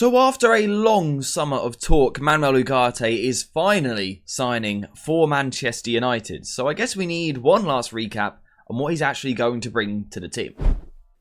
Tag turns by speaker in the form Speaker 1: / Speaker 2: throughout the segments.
Speaker 1: So after a long summer of talk, Manuel Ugarte is finally signing for Manchester United. So I guess we need one last recap on what he's actually going to bring to the team.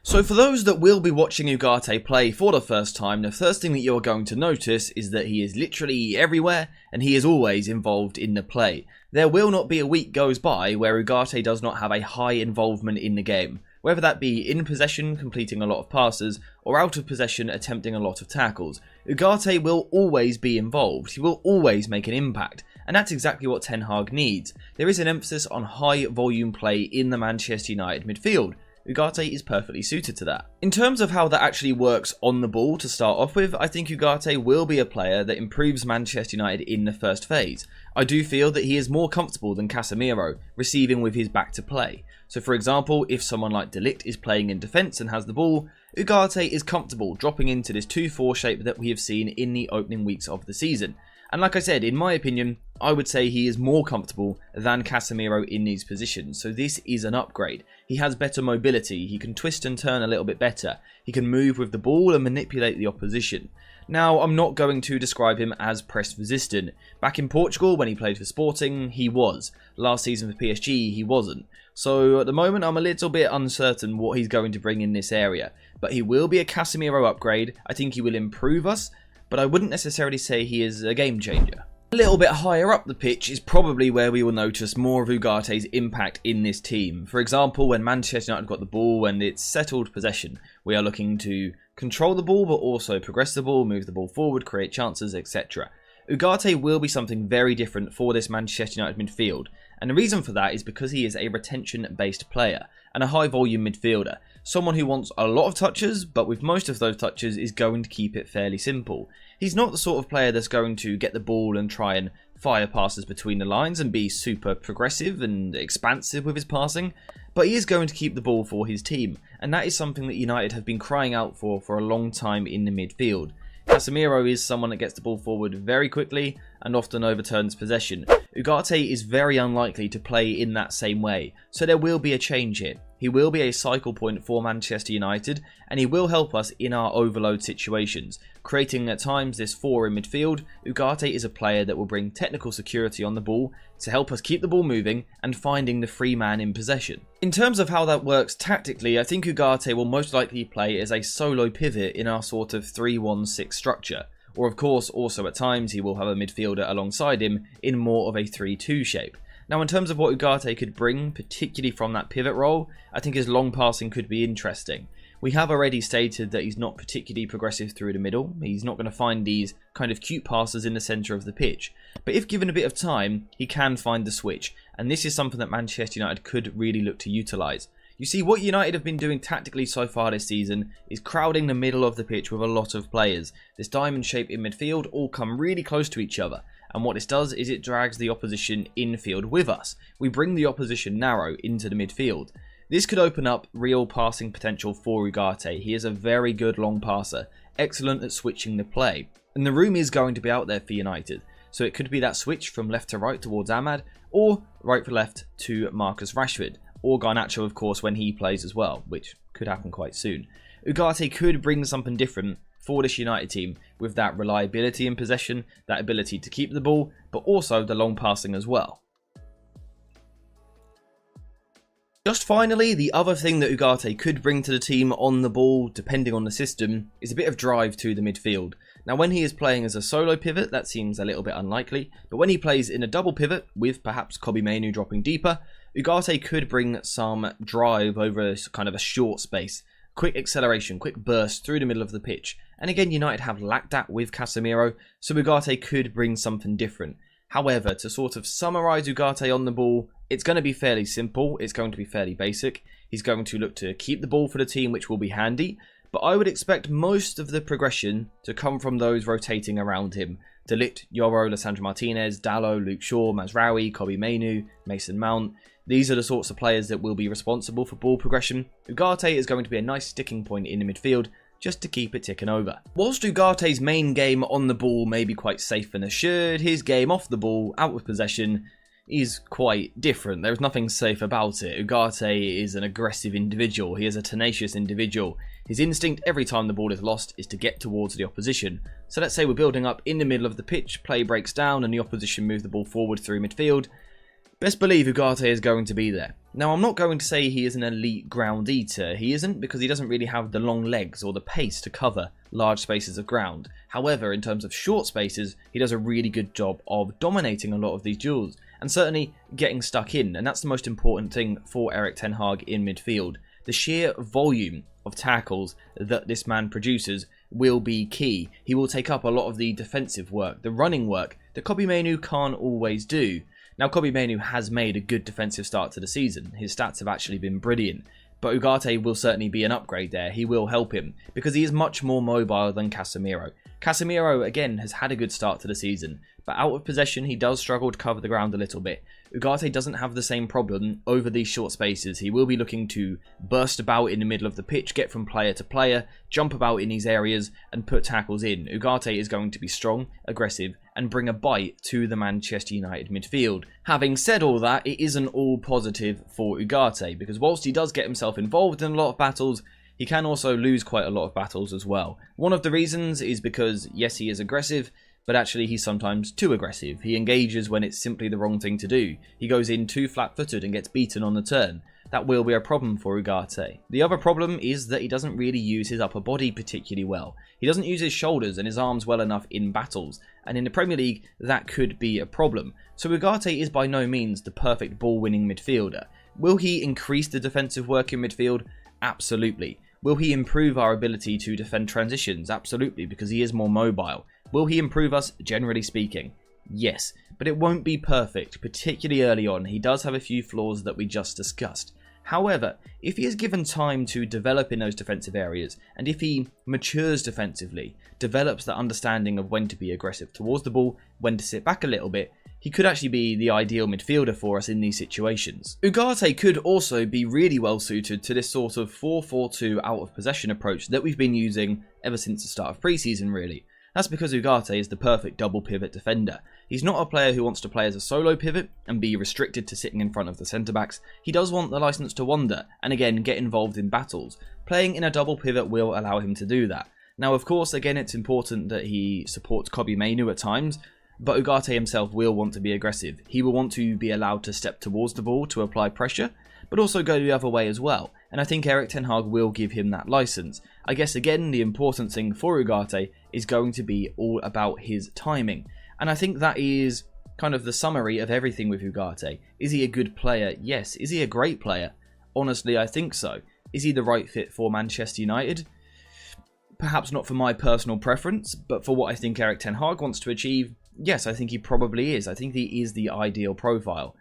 Speaker 1: So for those that will be watching Ugarte play for the first time, the first thing that you're going to notice is that he is literally everywhere and he is always involved in the play. There will not be a week goes by where Ugarte does not have a high involvement in the game. Whether that be in possession, completing a lot of passes, or out of possession, attempting a lot of tackles, Ugarte will always be involved. He will always make an impact, and that's exactly what Ten Hag needs. There is an emphasis on high volume play in the Manchester United midfield. Ugarte is perfectly suited to that. In terms of how that actually works on the ball to start off with, I think Ugarte will be a player that improves Manchester United in the first phase. I do feel that he is more comfortable than Casemiro, receiving with his back to play. So for example, if someone like De Ligt is playing in defence and has the ball, Ugarte is comfortable dropping into this 2-4 shape that we have seen in the opening weeks of the season. And like I said, in my opinion, I would say he is more comfortable than Casemiro in these positions, so this is an upgrade. He has better mobility, he can twist and turn a little bit better, he can move with the ball and manipulate the opposition. Now, I'm not going to describe him as press resistant. Back in Portugal, when he played for Sporting, he was. Last season for PSG, he wasn't. So at the moment, I'm a little bit uncertain what he's going to bring in this area. But he will be a Casemiro upgrade. I think he will improve us, but I wouldn't necessarily say he is a game changer. A little bit higher up the pitch is probably where we will notice more of Ugarte's impact in this team. For example, when Manchester United got the ball and it's settled possession, we are looking to control the ball but also progress the ball, move the ball forward, create chances, etc. Ugarte will be something very different for this Manchester United midfield, and the reason for that is because he is a retention-based player and a high-volume midfielder. Someone who wants a lot of touches, but with most of those touches is going to keep it fairly simple. He's not the sort of player that's going to get the ball and try and fire passes between the lines and be super progressive and expansive with his passing, but he is going to keep the ball for his team, and that is something that United have been crying out for a long time in the midfield. Casemiro is someone that gets the ball forward very quickly and often overturns possession. Ugarte is very unlikely to play in that same way, so there will be a change here. He will be a cycle point for Manchester United, and he will help us in our overload situations. Creating at times this 4 in midfield, Ugarte is a player that will bring technical security on the ball to help us keep the ball moving and finding the free man in possession. In terms of how that works tactically, I think Ugarte will most likely play as a solo pivot in our sort of 3-1-6 structure. Or of course, also at times he will have a midfielder alongside him in more of a 3-2 shape. Now in terms of what Ugarte could bring, particularly from that pivot role, I think his long passing could be interesting. We have already stated that he's not particularly progressive through the middle. He's not going to find these kind of cute passes in the centre of the pitch. But if given a bit of time, he can find the switch. And this is something that Manchester United could really look to utilise. You see, what United have been doing tactically so far this season is crowding the middle of the pitch with a lot of players. This diamond shape in midfield all come really close to each other. And what this does is it drags the opposition infield with us. We bring the opposition narrow into the midfield. This could open up real passing potential for Ugarte. He is a very good long passer, excellent at switching the play. And the room is going to be out there for United. So it could be that switch from left to right towards Ahmad, or right to left to Marcus Rashford, or Garnacho of course when he plays as well, which could happen quite soon. Ugarte could bring something different for this United team with that reliability in possession, that ability to keep the ball, but also the long passing as well. Just finally, the other thing that Ugarte could bring to the team on the ball, depending on the system, is a bit of drive to the midfield. Now when he is playing as a solo pivot, that seems a little bit unlikely, but when he plays in a double pivot, with perhaps Kobbie Mainoo dropping deeper, Ugarte could bring some drive over kind of a short space. Quick acceleration, quick burst through the middle of the pitch. And again, United have lacked that with Casemiro, so Ugarte could bring something different. However, to sort of summarise Ugarte on the ball, it's going to be fairly simple, it's going to be fairly basic. He's going to look to keep the ball for the team, which will be handy, but I would expect most of the progression to come from those rotating around him. De Ligt, Yoro, Lisandro Martinez, Dalot, Luke Shaw, Mazraoui, Kobbie Mainoo, Mason Mount. These are the sorts of players that will be responsible for ball progression. Ugarte is going to be a nice sticking point in the midfield, just to keep it ticking over. Whilst Ugarte's main game on the ball may be quite safe and assured, his game off the ball, out of possession, is quite different. There is nothing safe about it. Ugarte is an aggressive individual. He is a tenacious individual. His instinct every time the ball is lost is to get towards the opposition. So let's say we're building up in the middle of the pitch, play breaks down and the opposition move the ball forward through midfield. Best believe Ugarte is going to be there. Now, I'm not going to say he is an elite ground eater. He isn't, because he doesn't really have the long legs or the pace to cover large spaces of ground. However, in terms of short spaces, he does a really good job of dominating a lot of these duels and certainly getting stuck in. And that's the most important thing for Erik ten Hag in midfield. The sheer volume of tackles that this man produces will be key. He will take up a lot of the defensive work, the running work that Kobbie Mainoo can't always do. Now, Kobbie Mainoo has made a good defensive start to the season. His stats have actually been brilliant. But Ugarte will certainly be an upgrade there. He will help him because he is much more mobile than Casemiro. Casemiro, again, has had a good start to the season, but out of possession, he does struggle to cover the ground a little bit. Ugarte doesn't have the same problem over these short spaces. He will be looking to burst about in the middle of the pitch, get from player to player, jump about in these areas, and put tackles in. Ugarte is going to be strong, aggressive, and bring a bite to the Manchester United midfield. Having said all that, it isn't all positive for Ugarte, because whilst he does get himself involved in a lot of battles, he can also lose quite a lot of battles as well. One of the reasons is because, yes, he is aggressive, but actually he's sometimes too aggressive. He engages when it's simply the wrong thing to do. He goes in too flat-footed and gets beaten on the turn. That will be a problem for Ugarte. The other problem is that he doesn't really use his upper body particularly well. He doesn't use his shoulders and his arms well enough in battles, and in the Premier League that could be a problem. So Ugarte is by no means the perfect ball-winning midfielder. Will he increase the defensive work in midfield? Absolutely. Will he improve our ability to defend transitions? Absolutely, because he is more mobile. Will he improve us, generally speaking? Yes, but it won't be perfect, particularly early on. He does have a few flaws that we just discussed. However, if he is given time to develop in those defensive areas, and if he matures defensively, develops the understanding of when to be aggressive towards the ball, when to sit back a little bit, he could actually be the ideal midfielder for us in these situations. Ugarte could also be really well suited to this sort of 4-4-2 out of possession approach that we've been using ever since the start of pre-season, really. That's because Ugarte is the perfect double pivot defender. He's not a player who wants to play as a solo pivot and be restricted to sitting in front of the centre-backs. He does want the licence to wander and again get involved in battles. Playing in a double pivot will allow him to do that. Now, of course, again, it's important that he supports Kobbie Mainoo at times, but Ugarte himself will want to be aggressive. He will want to be allowed to step towards the ball to apply pressure, but also go the other way as well. And I think Erik ten Hag will give him that licence. I guess, again, the important thing for Ugarte is going to be all about his timing. And I think that is kind of the summary of everything with Ugarte. Is he a good player? Yes. Is he a great player? Honestly, I think so. Is he the right fit for Manchester United? Perhaps not for my personal preference, but for what I think Erik ten Hag wants to achieve, yes, I think he probably is. I think he is the ideal profile.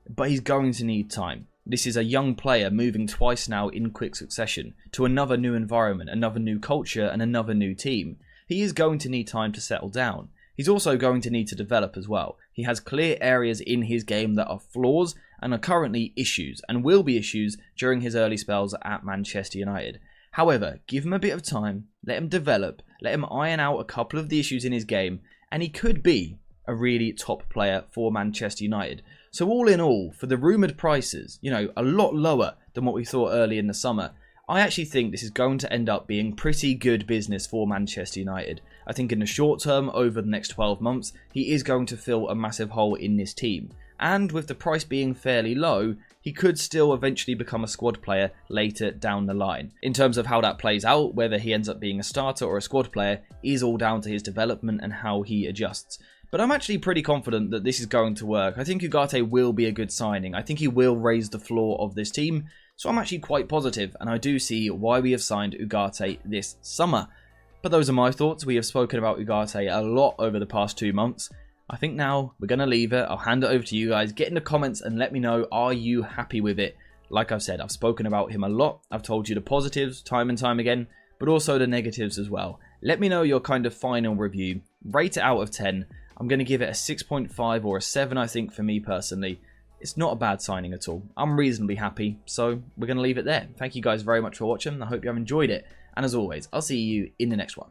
Speaker 1: But he's going to need time. This is a young player moving twice now in quick succession to another new environment, another new culture, and another new team. He is going to need time to settle down. He's also going to need to develop as well. He has clear areas in his game that are flaws and are currently issues, and will be issues during his early spells at Manchester United. However, give him a bit of time, let him develop, let him iron out a couple of the issues in his game, and he could be a really top player for Manchester United. So all in all, for the rumoured prices, a lot lower than what we thought early in the summer, I actually think this is going to end up being pretty good business for Manchester United. I think in the short term, over the next 12 months, he is going to fill a massive hole in this team. And with the price being fairly low, he could still eventually become a squad player later down the line. In terms of how that plays out, whether he ends up being a starter or a squad player is all down to his development and how he adjusts. But I'm actually pretty confident that this is going to work. I think Ugarte will be a good signing. I think he will raise the floor of this team. So I'm actually quite positive, and I do see why we have signed Ugarte this summer. But those are my thoughts. We have spoken about Ugarte a lot over the past 2 months. I think now we're going to leave it. I'll hand it over to you guys. Get in the comments and let me know, are you happy with it? Like I've said, I've spoken about him a lot. I've told you the positives time and time again, but also the negatives as well. Let me know your kind of final review. Rate it out of 10. I'm going to give it a 6.5 or a 7, I think, for me personally. It's not a bad signing at all. I'm reasonably happy, so we're going to leave it there. Thank you guys very much for watching. I hope you have enjoyed it. And as always, I'll see you in the next one.